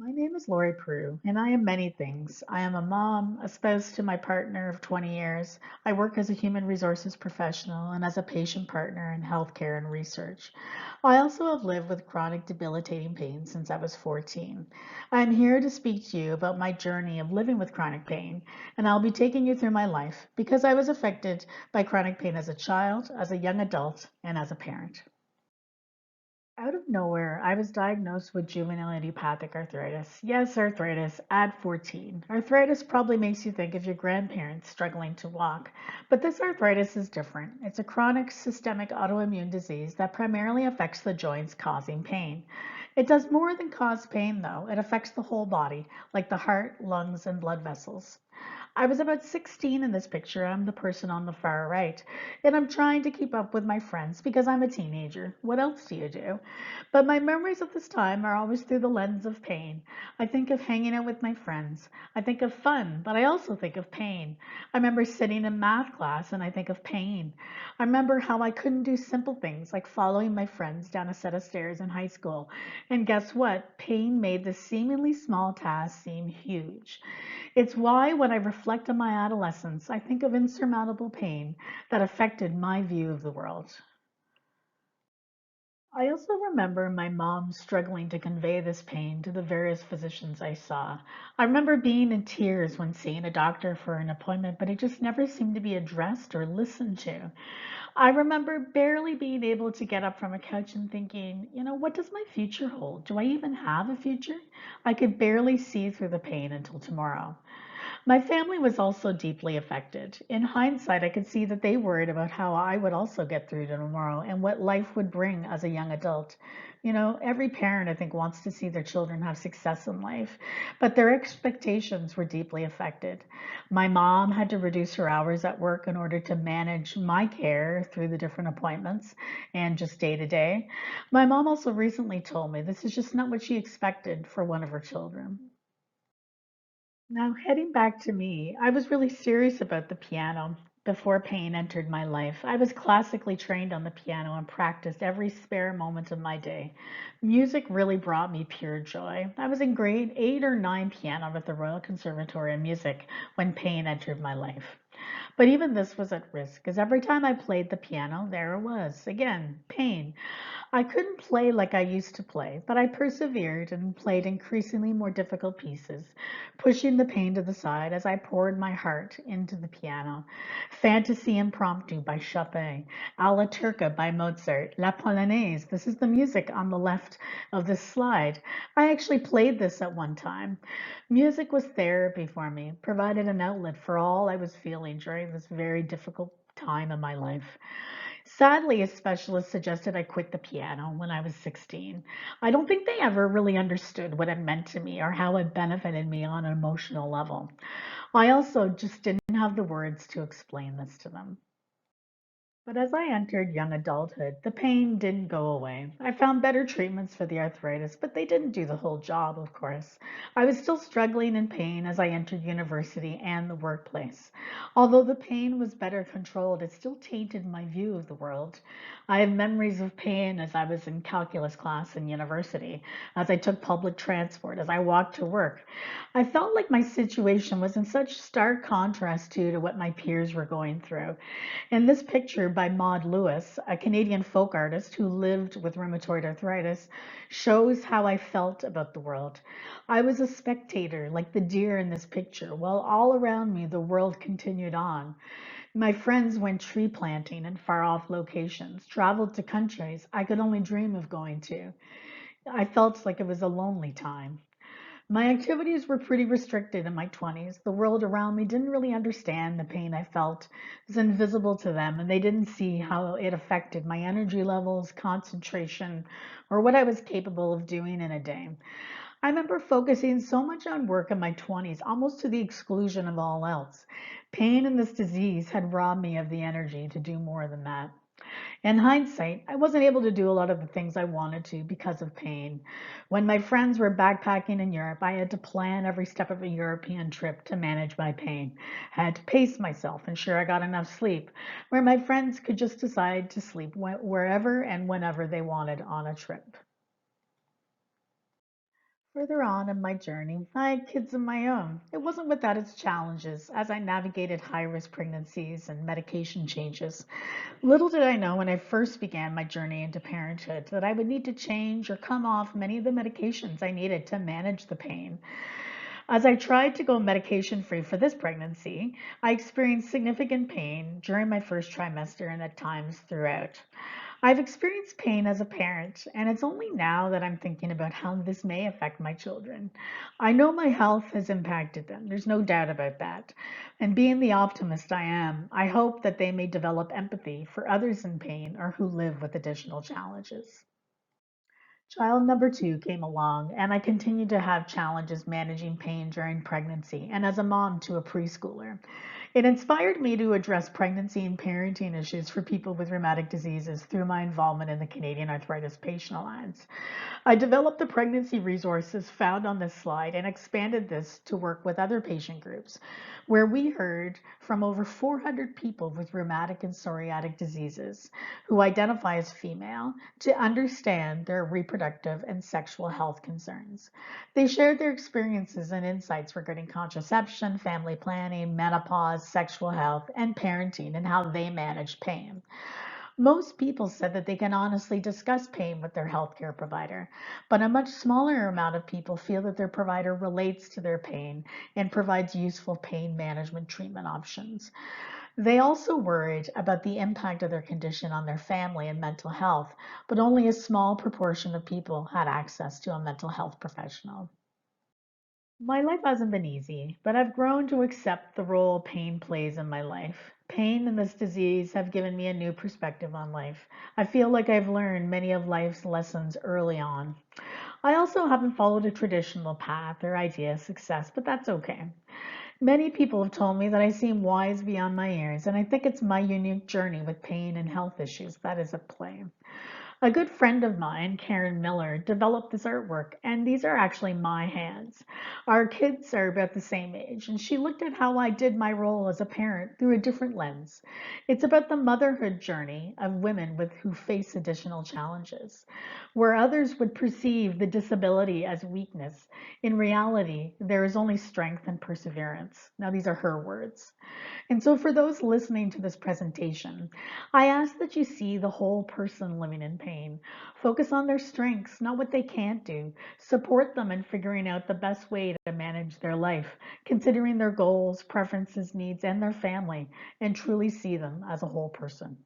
My name is Laurie Proulx, and I am many things. I am a mom, a spouse to my partner of 20 years. I work as a human resources professional and as a patient partner in healthcare and research. I also have lived with chronic debilitating pain since I was 14. I am here to speak to you about my journey of living with chronic pain, and I'll be taking you through my life because I was affected by chronic pain as a child, as a young adult, and as a parent. Out of nowhere, I was diagnosed with juvenile idiopathic arthritis. Yes, arthritis at 14. Arthritis probably makes you think of your grandparents struggling to walk, but this arthritis is different. It's a chronic systemic autoimmune disease that primarily affects the joints, causing pain. It does more than cause pain, though. It affects the whole body, like the heart, lungs, and blood vessels. I was about 16 in this picture. I'm the person on the far right. And I'm trying to keep up with my friends because I'm a teenager. What else do you do? But my memories of this time are always through the lens of pain. I think of hanging out with my friends. I think of fun, but I also think of pain. I remember sitting in math class and I think of pain. I remember how I couldn't do simple things like following my friends down a set of stairs in high school. And guess what? Pain made this seemingly small task seem huge. It's why, when I reflect on my adolescence, I think of insurmountable pain that affected my view of the world. I also remember my mom struggling to convey this pain to the various physicians I saw. I remember being in tears when seeing a doctor for an appointment, but it just never seemed to be addressed or listened to. I remember barely being able to get up from a couch and thinking, what does my future hold? Do I even have a future? I could barely see through the pain until tomorrow. My family was also deeply affected. In hindsight, I could see that they worried about how I would also get through to tomorrow and what life would bring as a young adult. Every parent, I think, wants to see their children have success in life, but their expectations were deeply affected. My mom had to reduce her hours at work in order to manage my care through the different appointments and just day to day. My mom also recently told me this is just not what she expected for one of her children. Now, heading back to me, I was really serious about the piano before pain entered my life. I was classically trained on the piano and practiced every spare moment of my day. Music really brought me pure joy. I was in grade 8 or 9 piano at the Royal Conservatory of Music when pain entered my life. But even this was at risk, because every time I played the piano, there it was, again, pain. I couldn't play like I used to play, but I persevered and played increasingly more difficult pieces, pushing the pain to the side as I poured my heart into the piano. Fantasy Impromptu by Chopin, Alla Turca by Mozart, La Polonaise. This is the music on the left of this slide. I actually played this at one time. Music was therapy for me, provided an outlet for all I was feeling during this very difficult time in my life. Sadly, a specialist suggested I quit the piano when I was 16. I don't think they ever really understood what it meant to me or how it benefited me on an emotional level. I also just didn't have the words to explain this to them. But as I entered young adulthood, the pain didn't go away. I found better treatments for the arthritis, but they didn't do the whole job, of course. I was still struggling in pain as I entered university and the workplace. Although the pain was better controlled, it still tainted my view of the world. I have memories of pain as I was in calculus class in university, as I took public transport, as I walked to work. I felt like my situation was in such stark contrast to what my peers were going through. In this picture by Maud Lewis, a Canadian folk artist who lived with rheumatoid arthritis, shows how I felt about the world. I was a spectator, like the deer in this picture, while all around me the world continued on. My friends went tree planting in far off locations, traveled to countries I could only dream of going to. I felt like it was a lonely time. My activities were pretty restricted in my 20s. The world around me didn't really understand the pain I felt. It was invisible to them, and they didn't see how it affected my energy levels, concentration, or what I was capable of doing in a day. I remember focusing so much on work in my 20s, almost to the exclusion of all else. Pain in this disease had robbed me of the energy to do more than that. In hindsight, I wasn't able to do a lot of the things I wanted to because of pain. When my friends were backpacking in Europe, I had to plan every step of a European trip to manage my pain. I had to pace myself, ensure I got enough sleep, where my friends could just decide to sleep wherever and whenever they wanted on a trip. Further on in my journey, I had kids of my own. It wasn't without its challenges as I navigated high risk pregnancies and medication changes. Little did I know when I first began my journey into parenthood that I would need to change or come off many of the medications I needed to manage the pain. As I tried to go medication free for this pregnancy, I experienced significant pain during my first trimester and at times throughout. I've experienced pain as a parent, and it's only now that I'm thinking about how this may affect my children. I know my health has impacted them, there's no doubt about that. And being the optimist I am, I hope that they may develop empathy for others in pain or who live with additional challenges. Child number two came along, and I continued to have challenges managing pain during pregnancy and as a mom to a preschooler. It inspired me to address pregnancy and parenting issues for people with rheumatic diseases through my involvement in the Canadian Arthritis Patient Alliance. I developed the pregnancy resources found on this slide and expanded this to work with other patient groups, where we heard from over 400 people with rheumatic and psoriatic diseases who identify as female to understand their reproductive and sexual health concerns. They shared their experiences and insights regarding contraception, family planning, menopause, sexual health, and parenting and how they manage pain. Most people said that they can honestly discuss pain with their healthcare provider, but a much smaller amount of people feel that their provider relates to their pain and provides useful pain management treatment options. They also worried about the impact of their condition on their family and mental health, but only a small proportion of people had access to a mental health professional. My life hasn't been easy, but I've grown to accept the role pain plays in my life. Pain and this disease have given me a new perspective on life. I feel like I've learned many of life's lessons early on. I also haven't followed a traditional path or idea of success, but that's okay. Many people have told me that I seem wise beyond my years, and I think it's my unique journey with pain and health issues that is at play. A good friend of mine, Karen Miller, developed this artwork, and these are actually my hands. Our kids are about the same age, and she looked at how I did my role as a parent through a different lens. It's about the motherhood journey of women who face additional challenges. Where others would perceive the disability as weakness, in reality, there is only strength and perseverance. Now, these are her words. And so, for those listening to this presentation, I ask that you see the whole person living in pain. Focus on their strengths, not what they can't do. Support them in figuring out the best way to manage their life, considering their goals, preferences, needs, and their family, and truly see them as a whole person.